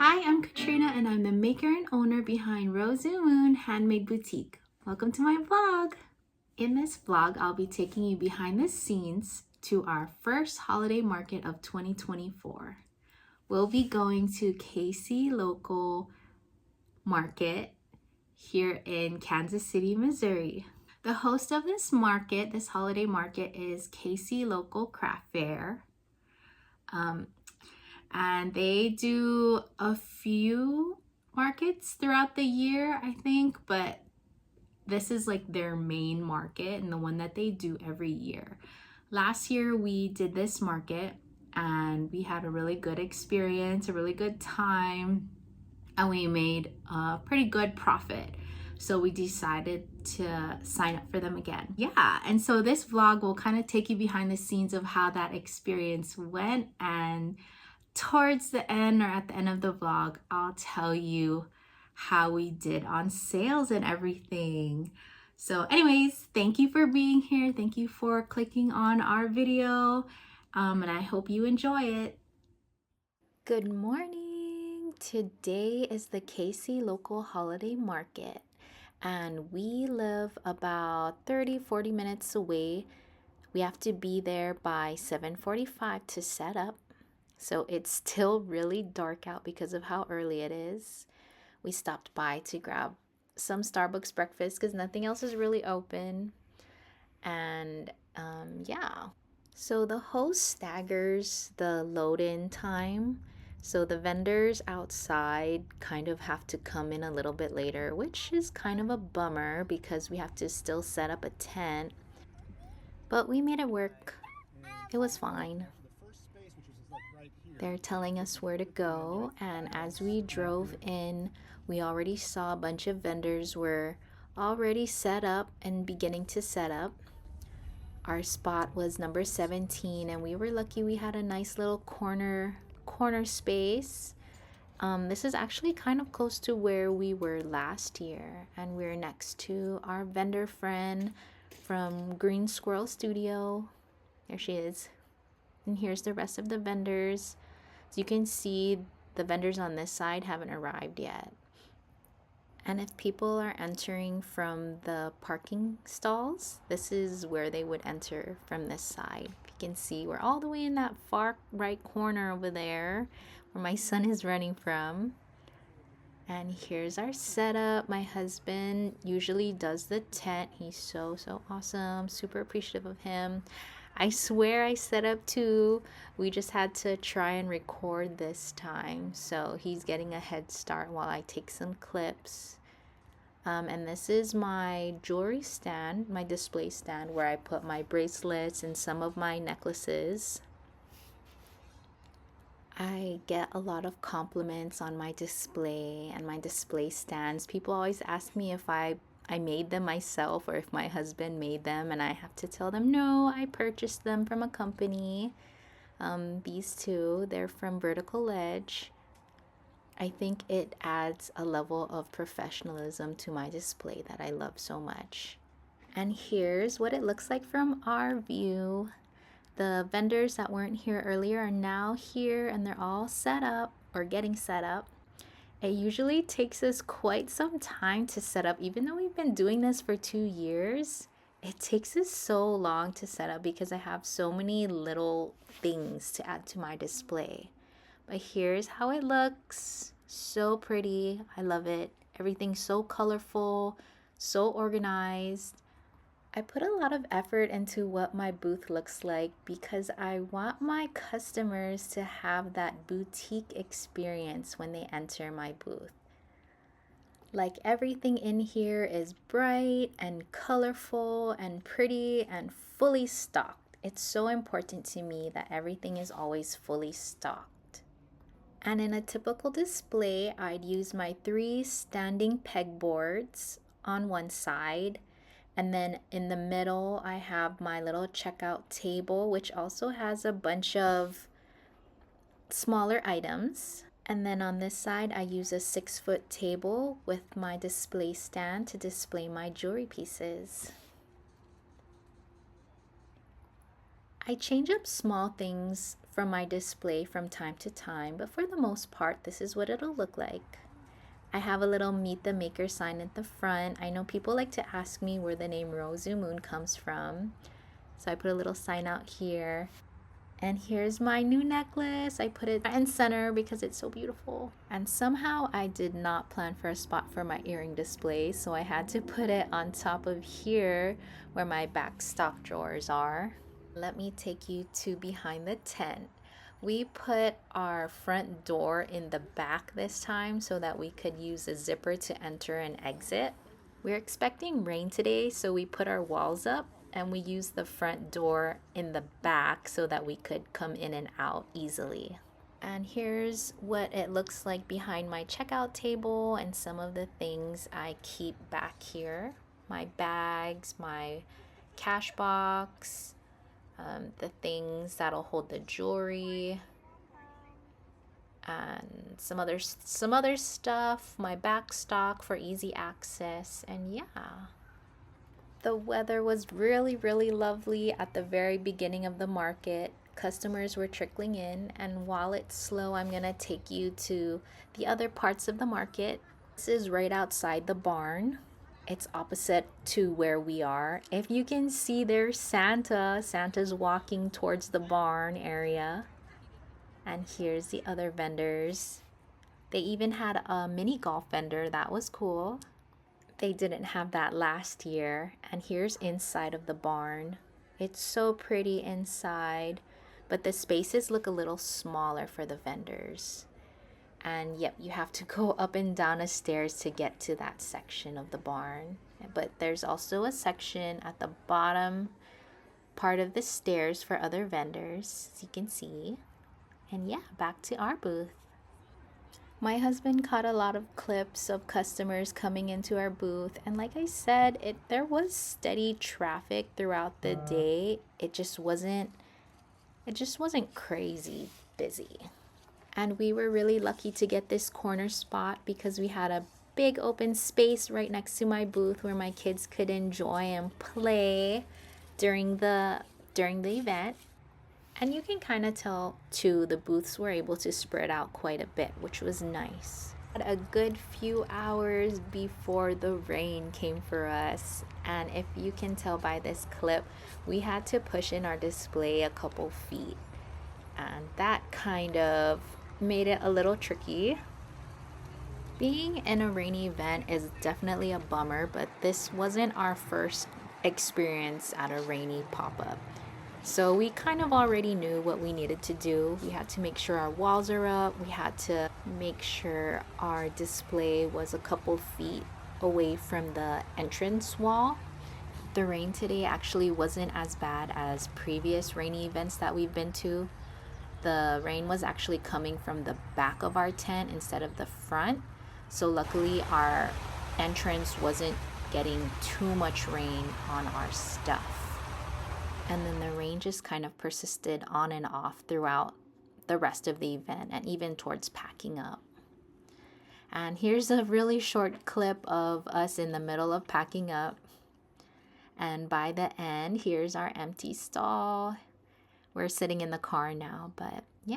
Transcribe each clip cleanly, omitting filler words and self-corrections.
Hi, I'm Katrina and I'm the maker and owner behind Rozumoon Handmade Boutique. Welcome to my vlog. In this vlog, I'll be taking you behind the scenes to our first holiday market of 2024. We'll be going to KC Local Market here in Kansas City, Missouri. The host of this market, this holiday market, is KC Local Craft Fair. And they do a few markets throughout the year, I think, but this is like their main market and the one that they do every year. Last year we did this market and we had a really good experience, a really good time, and we made a pretty good profit. So we decided to sign up for them again. Yeah, and so this vlog will kind of take you behind the scenes of how that experience went, and towards the end or at the end of the vlog, I'll tell you how we did on sales and everything. So anyways, thank you for being here. Thank you for clicking on our video, and I hope you enjoy it. Good morning. Today is the KC Local Holiday Market, and we live about 30-40 minutes away. We have to be there by 7:45 to set up. So it's still really dark out because of how early it is. We stopped by to grab some Starbucks breakfast because nothing else is really open. And yeah. So the host staggers the load-in time. So the vendors outside kind of have to come in a little bit later, which is kind of a bummer because we have to still set up a tent. But we made it work. It was fine. They're telling us where to go, and as we drove in, we already saw a bunch of vendors were already set up and beginning to set up. Our spot was number 17, and we were lucky we had a nice little corner space. This is actually kind of close to where we were last year, and we're next to our vendor friend from Green Squirrel Studio. There she is. And here's the rest of the vendors. As you can see, the vendors on this side haven't arrived yet. And if people are entering from the parking stalls, this is where they would enter from this side. You can see we're all the way in that far right corner over there where my son is running from. And here's our setup. My husband usually does the tent. He's so awesome. Super appreciative of him. I swear I set up too. We just had to try and record this time. So he's getting a head start while I take some clips. And this is my jewelry stand, my display stand, where I put my bracelets and some of my necklaces. I get a lot of compliments on my display and my display stands. People always ask me if I made them myself or if my husband made them, and I have to tell them no, I purchased them from a company. These two, they're from Vertical Edge. I think it adds a level of professionalism to my display that I love so much. And here's what it looks like from our view. The vendors that weren't here earlier are now here, and they're all set up or getting set up. It usually takes us quite some time to set up. Even though we've been doing this for 2 years, it takes us so long to set up because I have so many little things to add to my display. But here's how it looks. So pretty. I love it. Everything's so colorful, so organized. I put a lot of effort into what my booth looks like because I want my customers to have that boutique experience when they enter my booth. Like, everything in here is bright and colorful and pretty and fully stocked. It's so important to me that everything is always fully stocked. And in a typical display, I'd use my 3 standing pegboards on one side. And then in the middle, I have my little checkout table, which also has a bunch of smaller items. And then on this side, I use a 6-foot table with my display stand to display my jewelry pieces. I change up small things from my display from time to time, but for the most part, this is what it'll look like. I have a little Meet the Maker sign at the front. I know people like to ask me where the name Rozumoon comes from. So I put a little sign out here. And here's my new necklace. I put it front and center because it's so beautiful. And somehow I did not plan for a spot for my earring display, so I had to put it on top of here where my back stock drawers are. Let me take you to behind the tent. We put our front door in the back this time so that we could use a zipper to enter and exit. We're expecting rain today, so we put our walls up and we used the front door in the back so that we could come in and out easily. And here's what it looks like behind my checkout table and some of the things I keep back here. My bags, my cash box, the things that'll hold the jewelry, and some other stuff, my back stock for easy access, and yeah. The weather was really lovely at the very beginning of the market. Customers were trickling in, and while it's slow, I'm gonna take you to the other parts of the market. This is right outside the barn. It's opposite to where we are. If you can see, there's Santa. Santa's walking towards the barn area. And here's the other vendors. They even had a mini golf vendor. That was cool. They didn't have that last year. And here's inside of the barn. It's so pretty inside, but the spaces look a little smaller for the vendors. And yep, you have to go up and down a stairs to get to that section of the barn. But there's also a section at the bottom part of the stairs for other vendors, as you can see. And yeah, back to our booth. My husband caught a lot of clips of customers coming into our booth, and like I said, there was steady traffic throughout the day. It just wasn't crazy busy. And we were really lucky to get this corner spot because we had a big open space right next to my booth where my kids could enjoy and play during the event. And you can kind of tell too, the booths were able to spread out quite a bit, which was nice. A good few hours before the rain came for us, and if you can tell by this clip, we had to push in our display a couple feet, and that kind of made it a little tricky. Being in a rainy event is definitely a bummer, but this wasn't our first experience at a rainy pop-up. So we kind of already knew what we needed to do. We had to make sure our walls are up. We had to make sure our display was a couple feet away from the entrance wall. The rain today actually wasn't as bad as previous rainy events that we've been to. The rain was actually coming from the back of our tent instead of the front. So luckily our entrance wasn't getting too much rain on our stuff. And then the rain just kind of persisted on and off throughout the rest of the event and even towards packing up. And here's a really short clip of us in the middle of packing up. And by the end, here's our empty stall. We're sitting in the car now, but yeah,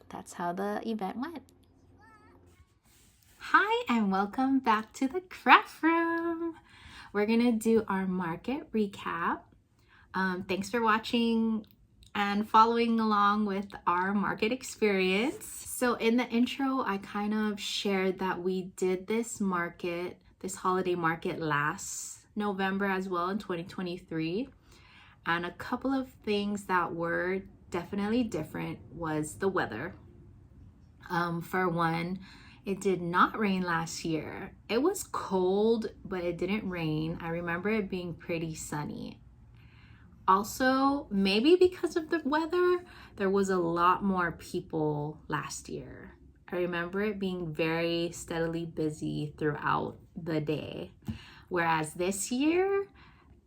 that's how the event went. Hi, and welcome back to the craft room. We're gonna do our market recap. Thanks for watching and following along with our market experience. So in the intro, I kind of shared that we did this holiday market last November as well in 2023. And a couple of things that were definitely different was the weather. For one, it did not rain last year. It was cold, but it didn't rain. I remember it being pretty sunny. Also, maybe because of the weather, there was a lot more people last year. I remember it being very steadily busy throughout the day. Whereas this year,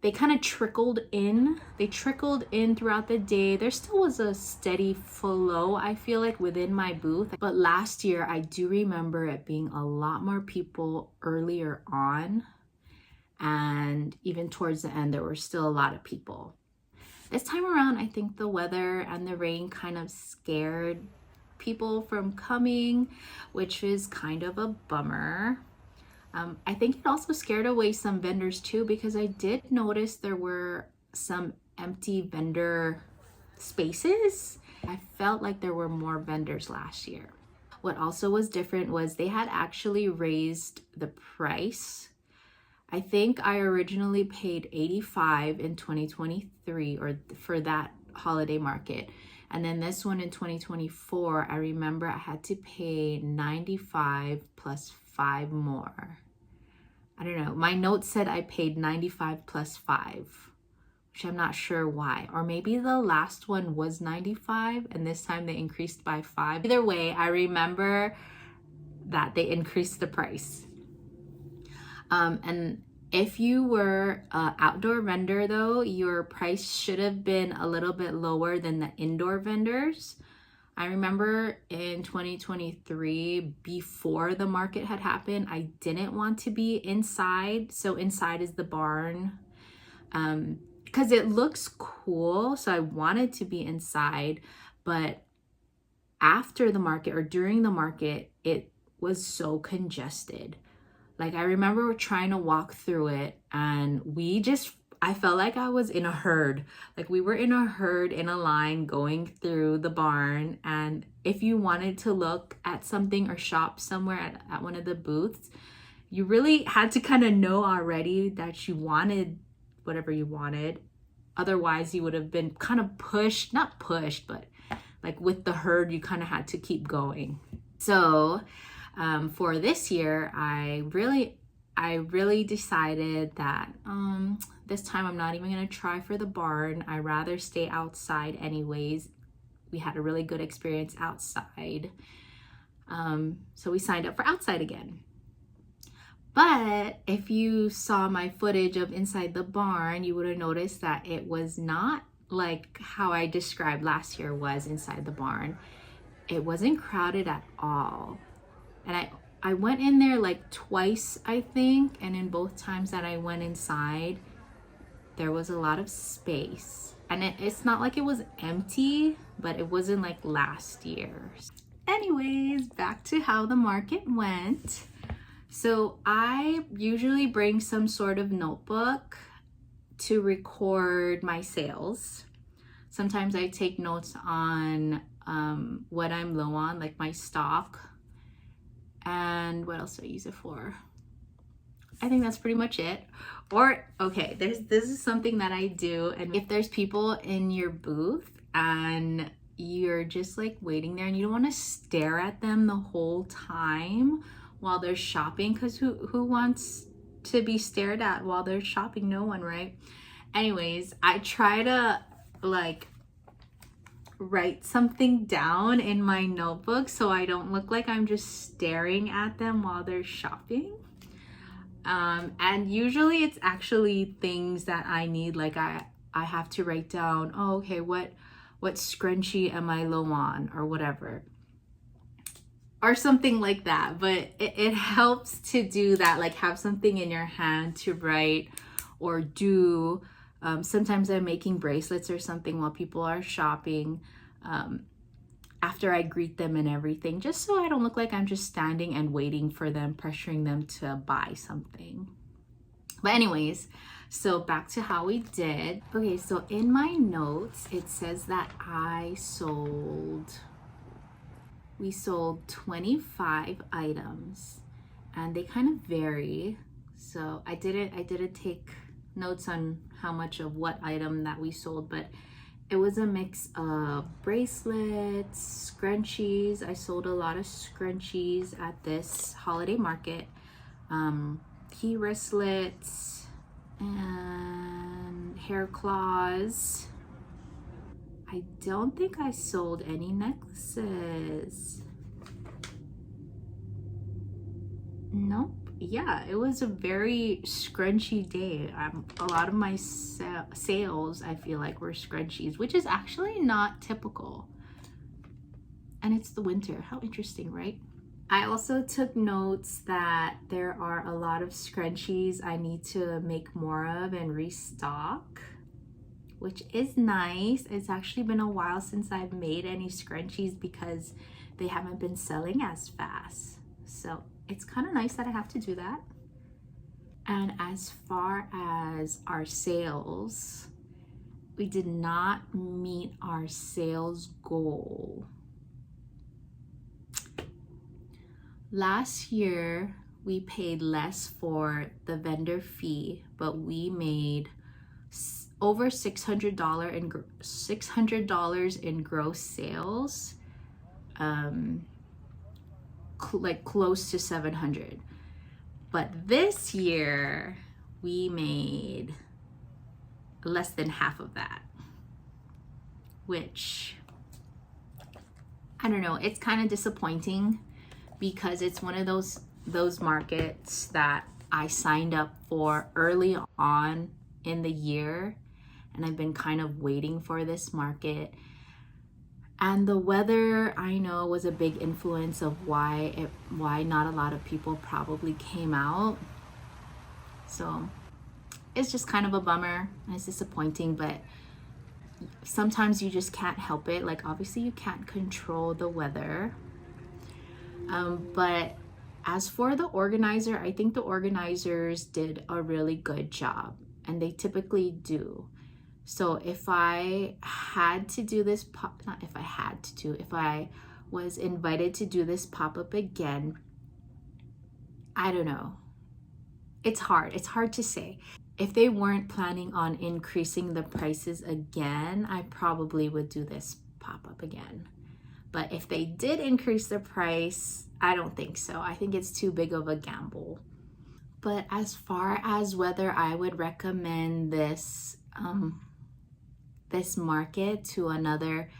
they kind of trickled in. They trickled in throughout the day. There still was a steady flow, I feel like, within my booth. But last year, I do remember it being a lot more people earlier on. And even towards the end, there were still a lot of people. This time around, I think the weather and the rain kind of scared people from coming, which is kind of a bummer. I think it also scared away some vendors too, because I did notice there were some empty vendor spaces. I felt like there were more vendors last year. What also was different was they had actually raised the price. I think I originally paid $85 in 2023 or for that holiday market. And then this one in 2024, I remember I had to pay $95 plus 5 more. I don't know. My note said I paid $95 plus 5, which I'm not sure why. Or maybe the last one was $95 and this time they increased by 5. Either way, I remember that they increased the price. And if you were an outdoor vendor though, your price should have been a little bit lower than the indoor vendors. I remember in 2023, before the market had happened, I didn't want to be inside. So inside is the barn, because it looks cool. So I wanted to be inside, but after the market or during the market, it was so congested. Like I remember trying to walk through it and I felt like I was in a herd. Like we were in a herd in a line going through the barn. And if you wanted to look at something or shop somewhere at one of the booths, you really had to kind of know already that you wanted whatever you wanted. Otherwise, you would have been kind of pushed, not pushed, but like with the herd, you kind of had to keep going. So for this year, I really decided that this time I'm not even going to try for the barn. I'd rather stay outside anyways. We had a really good experience outside. So we signed up for outside again. But if you saw my footage of inside the barn, you would have noticed that it was not like how I described last year was inside the barn. It wasn't crowded at all. And I went in there like twice, I think. And in both times that I went inside, there was a lot of space. And it's not like it was empty, but it wasn't like last year. Anyways, back to how the market went. So I usually bring some sort of notebook to record my sales. Sometimes I take notes on what I'm low on, like my stock. And what else do I use it for? I think that's pretty much it. Or, okay, this is something that I do. And if there's people in your booth and you're just like waiting there and you don't want to stare at them the whole time while they're shopping, because who wants to be stared at while they're shopping? No one, right? Anyways, I try to like write something down in my notebook so I don't look like I'm just staring at them while they're shopping. And usually it's actually things that I need. Like I have to write down, oh, okay, what scrunchie am I low on or whatever, or something like that. But it helps to do that, like have something in your hand to write or do. Sometimes I'm making bracelets or something while people are shopping, after I greet them and everything, just so I don't look like I'm just standing and waiting for them, pressuring them to buy something. But anyways, so back to how we did. Okay, so in my notes, it says that we sold 25 items, and they kind of vary. So I didn't take notes on how much of what item that we sold, but it was a mix of bracelets, scrunchies. I sold a lot of scrunchies at this holiday market, key wristlets, and hair claws. I don't think I sold any necklaces. Nope. Yeah, it was a very scrunchy day. A lot of my sales, I feel like, were scrunchies, which is actually not typical. And it's the winter. How interesting, right? I also took notes that there are a lot of scrunchies I need to make more of and restock. which is nice. It's actually been a while since I've made any scrunchies because they haven't been selling as fast. So it's kind of nice that I have to do that. And as far as our sales, we did not meet our sales goal. Last year, we paid less for the vendor fee, but we made over $600 in gross sales, like close to 700. But this year, we made less than half of that, which, I don't know, it's kind of disappointing because it's one of those markets that I signed up for early on in the year, and I've been kind of waiting for this market. And the weather, I know, was a big influence of why not a lot of people probably came out. So it's just kind of a bummer and it's disappointing, but sometimes you just can't help it. Like, obviously you can't control the weather. But as for the organizer, I think the organizers did a really good job, and they typically do. So if I had to do this if I was invited to do this pop-up again, I don't know. It's hard to say. If they weren't planning on increasing the prices again, I probably would do this pop-up again. But if they did increase the price, I don't think so. I think it's too big of a gamble. But as far as whether I would recommend this market to another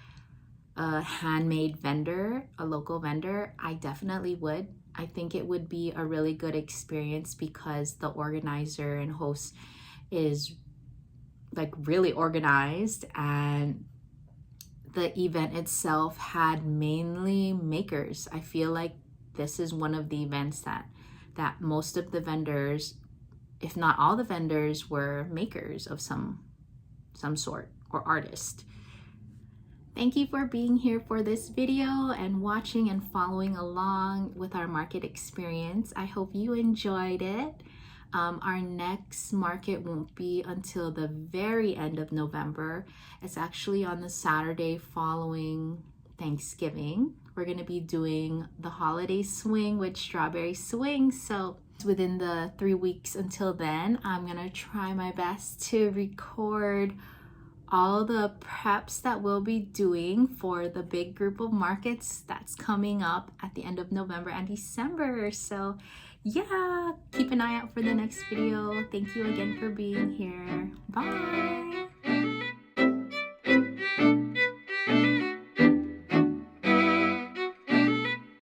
handmade vendor, a local vendor, I definitely would. I think it would be a really good experience because the organizer and host is like really organized, and the event itself had mainly makers. I feel like this is one of the events that most of the vendors, if not all the vendors, were makers of some sort or artist. Thank you for being here for this video and watching and following along with our market experience. I hope you enjoyed it. Our next market won't be until the very end of November. It's actually on the Saturday following Thanksgiving. We're going to be doing the holiday swing with strawberry swing. So within the 3 weeks until then, I'm going to try my best to record all the preps that we'll be doing for the big group of markets that's coming up at the end of November and December. So yeah, keep an eye out for the next video. Thank you again for being here. Bye.